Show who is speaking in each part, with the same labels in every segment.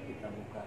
Speaker 1: kita buka.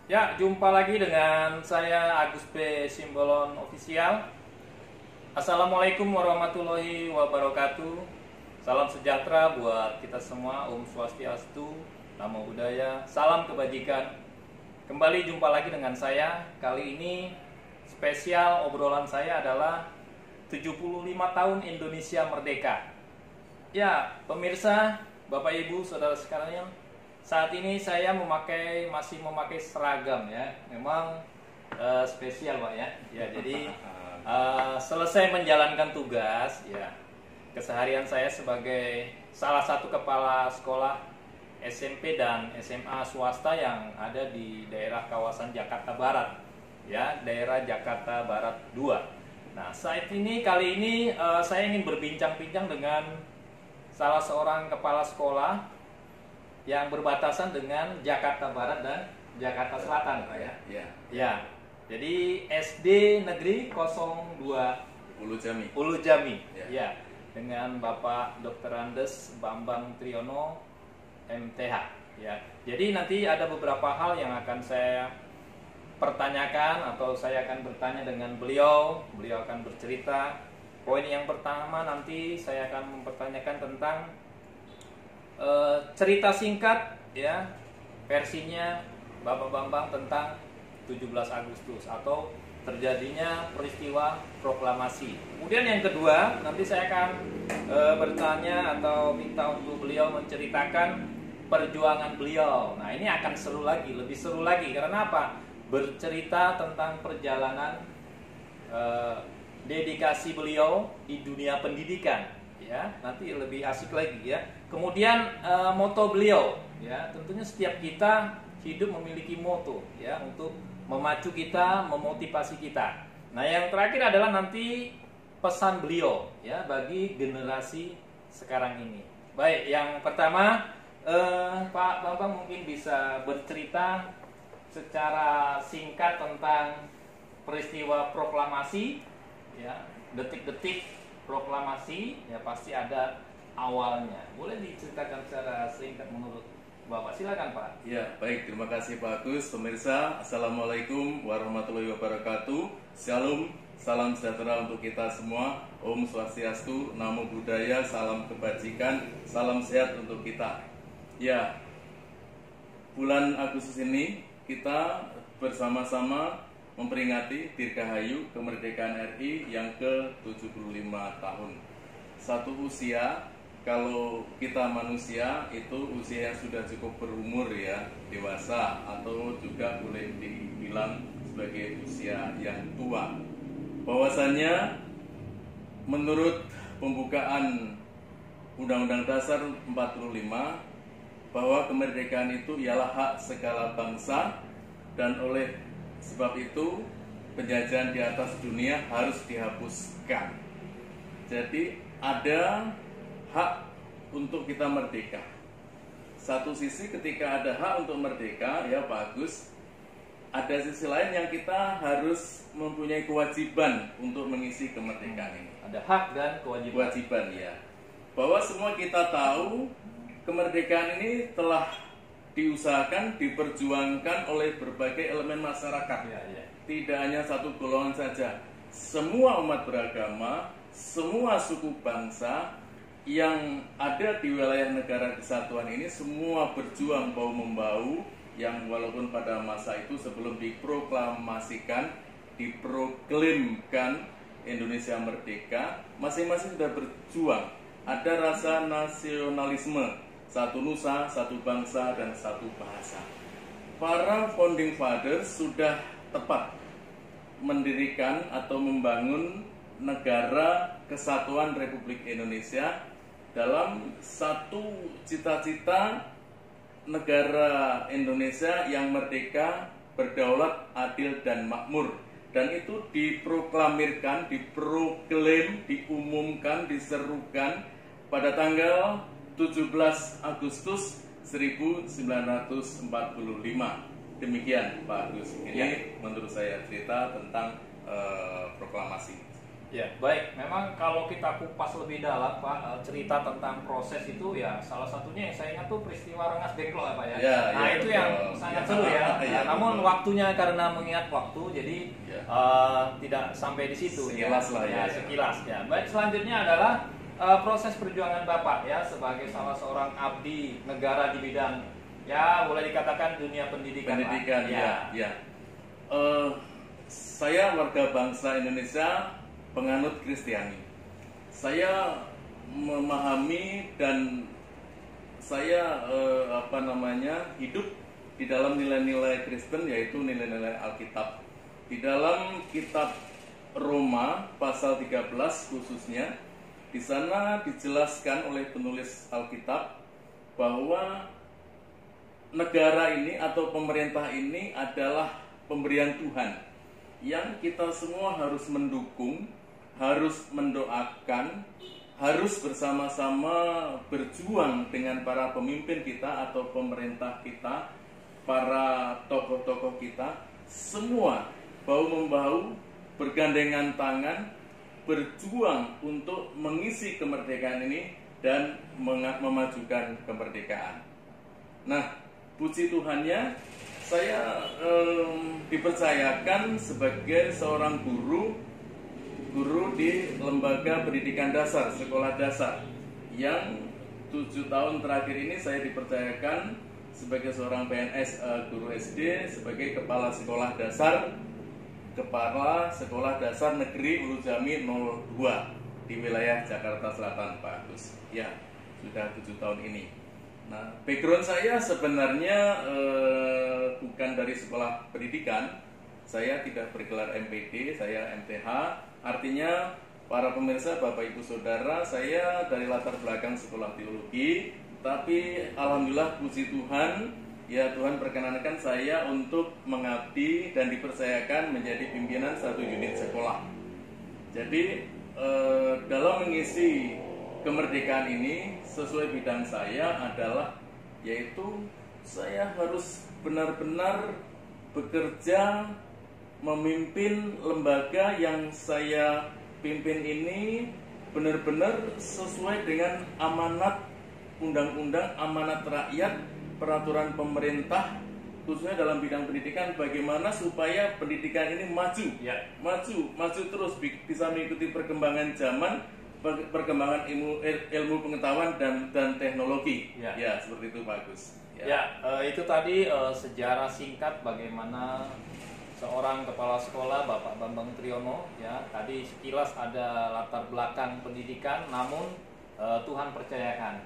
Speaker 1: Ya, jumpa lagi dengan saya Agus P. Simbolon Official. Assalamualaikum warahmatullahi wabarakatuh. Salam sejahtera buat kita semua. Om Swastiastu, Namo Buddhaya, salam kebajikan. Kembali jumpa lagi dengan saya. Kali ini spesial obrolan saya adalah 75 tahun Indonesia Merdeka. Ya, pemirsa, Bapak Ibu, Saudara sekalian, saat ini saya masih memakai seragam ya. Memang spesial Pak ya. Ya, jadi selesai menjalankan tugas ya. Keseharian saya sebagai salah satu kepala sekolah SMP dan SMA swasta yang ada di daerah kawasan Jakarta Barat ya, daerah Jakarta Barat 2. Nah, kali ini saya ingin berbincang-bincang dengan salah seorang kepala sekolah yang berbatasan dengan Jakarta Barat dan Jakarta Selatan, Pak ya.
Speaker 2: Ya.
Speaker 1: Ya. Jadi SD Negeri 02 Ulu Jami. Ya. Dengan Bapak Dr. Andes Bambang Triyono MTH ya. Jadi nanti ada beberapa hal yang akan saya pertanyakan atau saya akan bertanya dengan beliau. Beliau akan bercerita. Poin yang pertama nanti saya akan mempertanyakan tentang cerita singkat ya, versinya Bapak Bambang tentang 17 Agustus atau terjadinya peristiwa proklamasi. Kemudian yang kedua, nanti saya akan bertanya atau minta untuk beliau menceritakan perjuangan beliau. Nah, ini akan seru lagi, lebih seru lagi karena apa? Bercerita tentang perjalanan dedikasi beliau di dunia pendidikan ya. Nanti lebih asik lagi ya. Kemudian moto beliau ya, tentunya setiap kita hidup memiliki moto ya untuk memacu kita, memotivasi kita. Nah, yang terakhir adalah nanti pesan beliau ya bagi generasi sekarang ini. Baik, yang pertama Pak Bambang mungkin bisa bercerita secara singkat tentang peristiwa proklamasi ya, detik-detik proklamasi ya, pasti ada awalnya. Boleh diceritakan secara singkat menurut Bapak? Silakan Pak.
Speaker 2: Ya, baik, terima kasih Pak Agus. Pemirsa, Assalamualaikum warahmatullahi wabarakatuh. Shalom, salam sejahtera untuk kita semua. Om Swastiastu, Namo Buddhaya, salam kebajikan, salam sehat untuk kita. Ya, bulan Agustus ini kita bersama-sama memperingati Dirgahayu kemerdekaan RI yang ke-75 tahun. Satu usia, kalau kita manusia itu usia yang sudah cukup berumur ya, dewasa atau juga boleh dibilang sebagai usia yang tua. Bahwasanya menurut pembukaan Undang-Undang Dasar 45 bahwa kemerdekaan itu ialah hak segala bangsa dan oleh sebab itu penjajahan di atas dunia harus dihapuskan. Jadi ada hak untuk kita merdeka. Satu sisi ketika ada hak untuk merdeka ya bagus, ada sisi lain yang kita harus mempunyai kewajiban untuk mengisi kemerdekaan ini.
Speaker 1: Ada hak dan kewajiban.
Speaker 2: Kewajiban ya. Bahwa semua kita tahu kemerdekaan ini telah diusahakan, diperjuangkan oleh berbagai elemen masyarakat.
Speaker 1: Ya.
Speaker 2: Tidak hanya satu golongan saja. Semua umat beragama, semua suku bangsa yang ada di wilayah negara kesatuan ini semua berjuang bahu-membahu, yang walaupun pada masa itu sebelum diproklamasikan, diproklamkan Indonesia merdeka, masing-masing sudah berjuang. Ada rasa nasionalisme, satu nusa, satu bangsa, dan satu bahasa. Para founding fathers sudah tepat mendirikan atau membangun negara kesatuan Republik Indonesia dalam satu cita-cita negara Indonesia yang merdeka, berdaulat, adil, dan makmur. Dan itu diproklamirkan, diproklaim, diumumkan, diserukan pada tanggal 17 Agustus 1945. Demikian Pak Agus. Ini menurut saya cerita tentang proklamasi.
Speaker 1: Ya, baik. Memang kalau kita kupas lebih dalam, Pak, cerita tentang proses itu ya salah satunya yang saya ingat tuh peristiwa Rengas Dengklok ya, Pak ya.
Speaker 2: Ya,
Speaker 1: Nah,
Speaker 2: ya,
Speaker 1: itu
Speaker 2: betul.
Speaker 1: yang sangat seru ya.
Speaker 2: Ya,
Speaker 1: Namun
Speaker 2: betul.
Speaker 1: waktunya karena mengingat waktu, jadi
Speaker 2: Ya.
Speaker 1: tidak sampai di situ
Speaker 2: Sekilas lah ya.
Speaker 1: sekilas ya. Baik, selanjutnya adalah proses perjuangan Bapak ya sebagai salah seorang abdi negara di bidang ya boleh dikatakan dunia pendidikan.
Speaker 2: Pendidikan,
Speaker 1: Pak.
Speaker 2: ya. Saya warga bangsa Indonesia, penganut Kristiani. Saya memahami dan saya hidup di dalam nilai-nilai Kristen, yaitu nilai-nilai Alkitab. Di dalam kitab Roma pasal 13 khususnya, di sana dijelaskan oleh penulis Alkitab bahwa negara ini atau pemerintah ini adalah pemberian Tuhan yang kita semua harus mendukung, harus mendoakan, harus bersama-sama berjuang dengan para pemimpin kita atau pemerintah kita, para tokoh-tokoh kita, semua bahu-membahu, bergandengan tangan, berjuang untuk mengisi kemerdekaan ini dan memajukan kemerdekaan. Nah, puji Tuhannya, saya dipercayakan sebagai seorang guru di lembaga pendidikan dasar, sekolah dasar, yang 7 tahun terakhir ini saya dipercayakan sebagai seorang PNS guru SD, sebagai kepala sekolah dasar negeri Ulu Jami 02 di wilayah Jakarta Selatan, Pak Agus. Ya, sudah 7 tahun ini. Nah, background saya sebenarnya bukan dari sekolah pendidikan. Saya tidak bergelar MPD, saya MTH. Artinya, para pemirsa, Bapak Ibu Saudara, saya dari latar belakang sekolah teologi. Tapi alhamdulillah, puji Tuhan, ya Tuhan perkenankan saya untuk mengabdi dan dipercayakan menjadi pimpinan satu unit sekolah. Jadi dalam mengisi kemerdekaan ini sesuai bidang saya adalah yaitu saya harus benar-benar bekerja memimpin lembaga yang saya pimpin ini benar-benar sesuai dengan amanat undang-undang, amanat rakyat, peraturan pemerintah, khususnya dalam bidang pendidikan, bagaimana supaya pendidikan ini maju terus, bisa mengikuti perkembangan zaman, perkembangan ilmu pengetahuan dan teknologi. Ya, seperti itu, Pak Agus.
Speaker 1: Itu tadi sejarah singkat bagaimana seorang kepala sekolah Bapak Bambang Triyono ya. Tadi sekilas ada latar belakang pendidikan, namun Tuhan percayakan.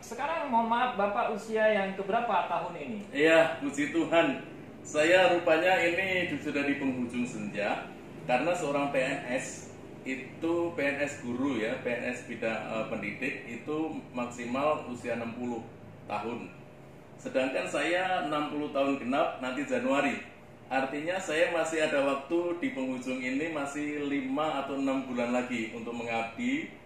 Speaker 1: Sekarang mohon maaf, Bapak usia yang keberapa tahun ini?
Speaker 2: Iya, puji Tuhan. Saya rupanya ini sudah di penghujung senja, karena seorang PNS itu, PNS guru ya, PNS bidang pendidik itu maksimal usia 60 tahun. Sedangkan saya 60 tahun genap nanti Januari. Artinya saya masih ada waktu di penghujung ini, masih 5 atau 6 bulan lagi untuk mengabdi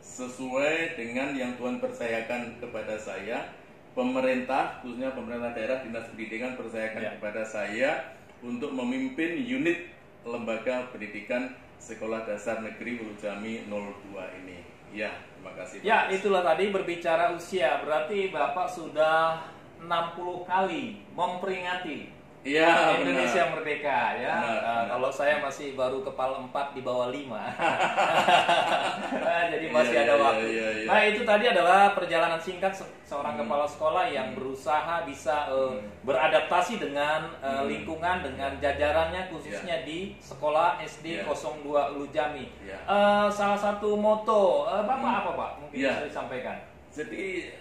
Speaker 2: sesuai dengan yang Tuhan percayakan kepada saya. Pemerintah, khususnya pemerintah daerah, dinas pendidikan percayakan kepada saya untuk memimpin unit lembaga pendidikan Sekolah Dasar Negeri Ulu Jami 02 ini. Ya, terima kasih.
Speaker 1: Ya, itulah tadi berbicara usia, berarti Bapak sudah 60 kali memperingati Indonesia
Speaker 2: benar.
Speaker 1: merdeka ya.
Speaker 2: Benar.
Speaker 1: Kalau saya masih baru kepala 4 di bawah 5. Jadi masih ada waktu. Nah, itu tadi adalah perjalanan singkat seorang kepala sekolah yang berusaha bisa beradaptasi dengan lingkungan, dengan jajarannya, khususnya di sekolah SD 02 Ulu Jami. Salah satu moto Bapak apa, Pak? Mungkin bisa disampaikan.
Speaker 2: Jadi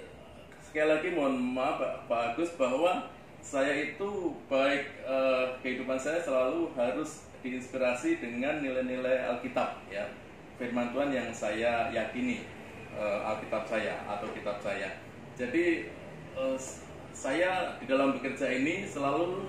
Speaker 2: sekali lagi mohon maaf Pak Agus, bahwa saya itu baik kehidupan saya selalu harus diinspirasi dengan nilai-nilai Alkitab ya, firman Tuhan yang saya yakini, Alkitab saya atau kitab saya. Jadi saya di dalam bekerja ini selalu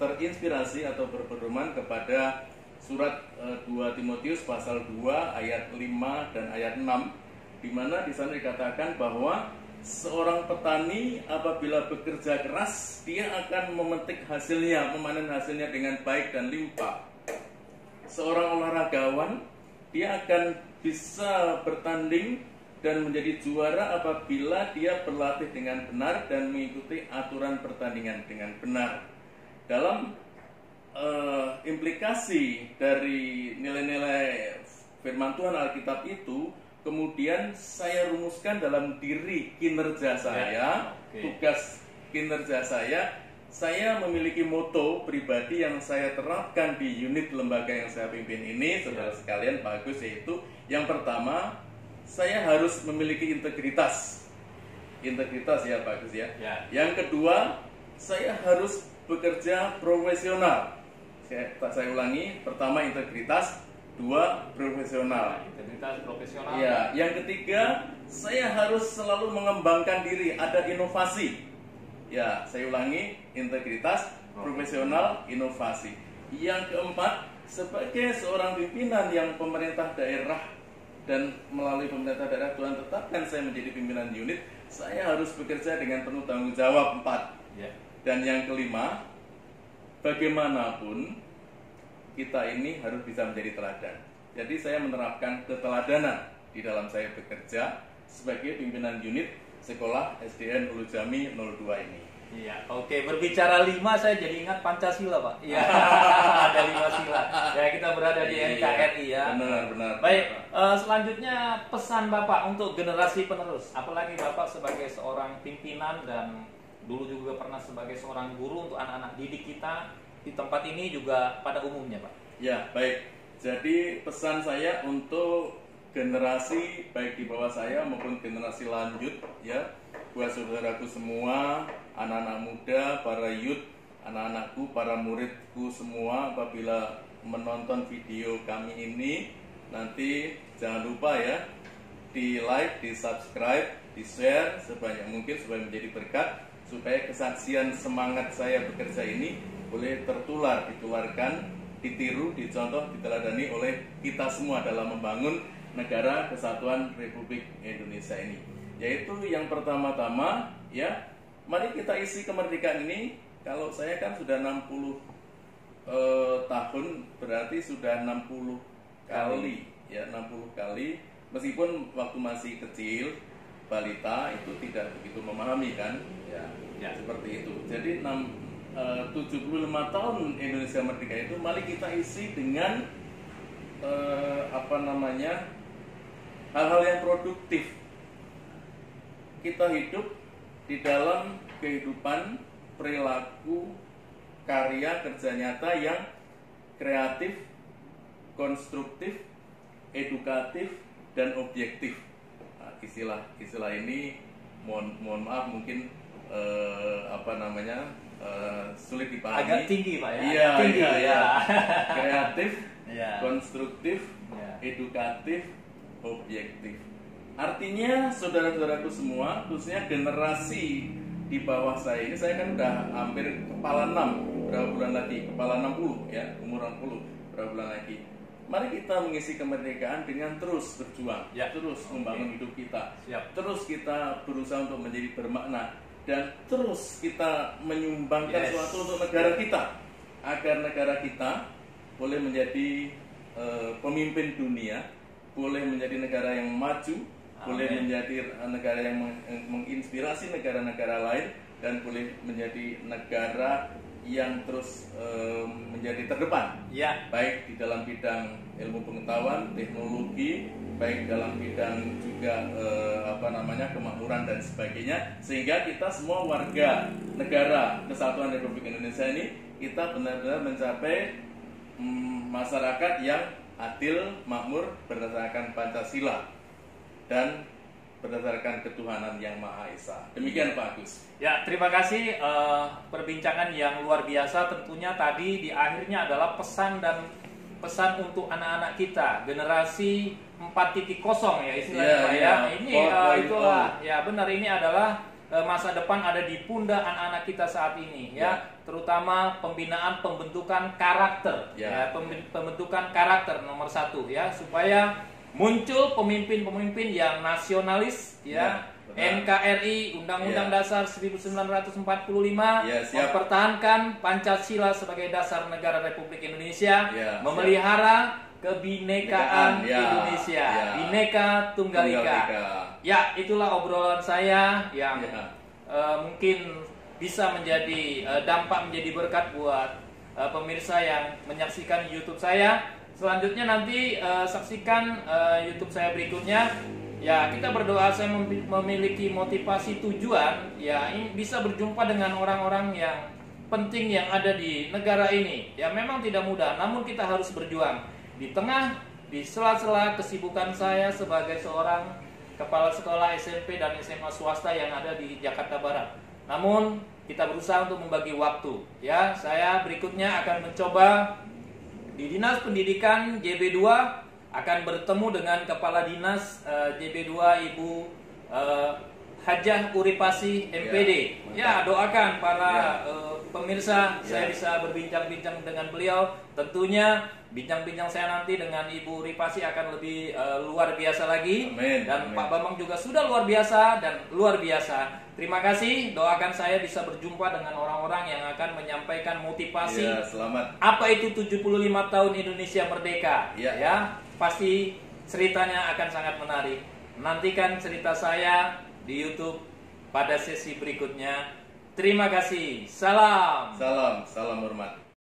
Speaker 2: terinspirasi atau berpedoman kepada surat 2 Timotius pasal 2 ayat 5 dan ayat 6, di mana di sana dikatakan bahwa seorang petani apabila bekerja keras, dia akan memetik hasilnya, memanen hasilnya dengan baik dan limpah. seorang olahragawan dia akan bisa bertanding dan menjadi juara apabila dia berlatih dengan benar dan mengikuti aturan pertandingan dengan benar. Dalam implikasi dari nilai-nilai firman Tuhan Alkitab itu, kemudian saya rumuskan dalam diri kinerja saya, tugas kinerja saya memiliki moto pribadi yang saya terapkan di unit lembaga yang saya pimpin ini, saudara sekalian, Pak Agus, yaitu yang pertama, saya harus memiliki integritas ya Pak Agus ya. Yang kedua, saya harus bekerja profesional. Saya ulangi, pertama integritas, dua profesional.
Speaker 1: Integritas profesional.
Speaker 2: Ya, yang ketiga, saya harus selalu mengembangkan diri, ada inovasi. Ya, saya ulangi, integritas, profesional, inovasi. Yang keempat, sebagai seorang pimpinan yang pemerintah daerah dan melalui pemerintah daerah Tuhan tetapkan saya menjadi pimpinan unit, saya harus bekerja dengan penuh tanggung jawab. 4. Dan yang kelima, bagaimanapun kita ini harus bisa menjadi teladan. Jadi saya menerapkan keteladanan di dalam saya bekerja sebagai pimpinan unit sekolah SDN Ulu Jami 02 ini.
Speaker 1: Iya, oke. Berbicara 5, saya jadi ingat Pancasila, Pak. Iya, ada 5 sila. Ya, kita berada di NKRI ya.
Speaker 2: Benar.
Speaker 1: Baik, selanjutnya pesan Bapak untuk generasi penerus. Apalagi Bapak sebagai seorang pimpinan dan dulu juga pernah sebagai seorang guru untuk anak-anak didik kita di tempat ini juga pada umumnya, Pak.
Speaker 2: Ya, baik. Jadi pesan saya untuk generasi baik di bawah saya maupun generasi lanjut ya, buat saudaraku semua, anak-anak muda, para youth, anak-anakku, para muridku semua, apabila menonton video kami ini, nanti jangan lupa ya, di like, di subscribe, di share sebanyak mungkin supaya menjadi berkat, supaya kesaksian semangat saya bekerja ini boleh ditularkan, ditiru, dicontoh, diteladani oleh kita semua dalam membangun negara kesatuan Republik Indonesia ini. Yaitu yang pertama-tama ya, mari kita isi kemerdekaan ini. Kalau saya kan sudah 60 tahun, berarti sudah 60 kali ya, 60 kali. Meskipun waktu masih kecil, balita itu tidak begitu memahami kan ya, seperti itu. Jadi 75 tahun Indonesia merdeka itu mari kita isi dengan hal-hal yang produktif. Kita hidup di dalam kehidupan, perilaku, karya, kerja nyata yang kreatif, konstruktif, edukatif, dan objektif. Nah, istilah ini mohon maaf mungkin sulit dipahami.
Speaker 1: Agak tinggi Pak ya.
Speaker 2: Iya,
Speaker 1: tinggi ya.
Speaker 2: Kreatif, konstruktif, edukatif, objektif. Artinya saudara-saudaraku semua, khususnya generasi di bawah saya ini, saya kan udah hampir kepala 6, berapa bulan lagi? Kepala 60 ya, umur 60, berapa bulan lagi? Mari kita mengisi kemerdekaan dengan terus berjuang, terus membangun hidup kita, terus kita berusaha untuk menjadi bermakna, dan terus kita menyumbangkan sesuatu untuk negara kita, agar negara kita boleh menjadi pemimpin dunia, boleh menjadi negara yang maju, boleh menjadi negara yang menginspirasi negara-negara lain, dan boleh menjadi negara yang terus menjadi terdepan, baik di dalam bidang ilmu pengetahuan, teknologi, baik dalam bidang juga kemakmuran dan sebagainya, sehingga kita semua warga negara Kesatuan Republik Indonesia ini kita benar-benar mencapai masyarakat yang adil, makmur, berdasarkan Pancasila dan berdasarkan ketuhanan yang Maha Esa. Demikian Pak Agus.
Speaker 1: Ya, terima kasih perbincangan yang luar biasa. Tentunya tadi di akhirnya adalah pesan untuk anak-anak kita, generasi 4.0 ya istilahnya Pak ya. Ini itulah ya, benar, ini adalah masa depan ada di pundak anak-anak kita saat ini ya, terutama pembentukan karakter ya, pembentukan karakter nomor 1 ya, supaya muncul pemimpin-pemimpin yang nasionalis, ya. NKRI, Undang-Undang Dasar 1945, mempertahankan Pancasila sebagai dasar negara Republik Indonesia, memelihara kebinekaan Indonesia, Bhinneka Tunggal Ika. Ya, itulah obrolan saya yang mungkin bisa menjadi dampak, menjadi berkat buat pemirsa yang menyaksikan YouTube saya. Selanjutnya nanti saksikan YouTube saya berikutnya. Ya, kita berdoa saya memiliki motivasi tujuan, ya, ini bisa berjumpa dengan orang-orang yang penting yang ada di negara ini. Ya, memang tidak mudah, namun kita harus berjuang di sela-sela kesibukan saya sebagai seorang kepala sekolah SMP dan SMA swasta yang ada di Jakarta Barat. Namun kita berusaha untuk membagi waktu. Ya, saya berikutnya akan mencoba di Dinas Pendidikan JB2, akan bertemu dengan Kepala Dinas JB2 Ibu Hajah Uripasi MPD. Ya, doakan para pemirsa saya bisa berbincang-bincang dengan beliau. Tentunya bincang-bincang saya nanti dengan Ibu Uripasi akan lebih luar biasa lagi. Dan Pak Bambang juga sudah luar biasa dan luar biasa. Terima kasih, doakan saya bisa berjumpa dengan orang-orang yang akan menyampaikan motivasi.
Speaker 2: Selamat.
Speaker 1: Apa itu 75 tahun Indonesia Merdeka? Ya, pasti ceritanya akan sangat menarik. Nantikan cerita saya di YouTube pada sesi berikutnya. Terima kasih. Salam.
Speaker 2: Salam hormat.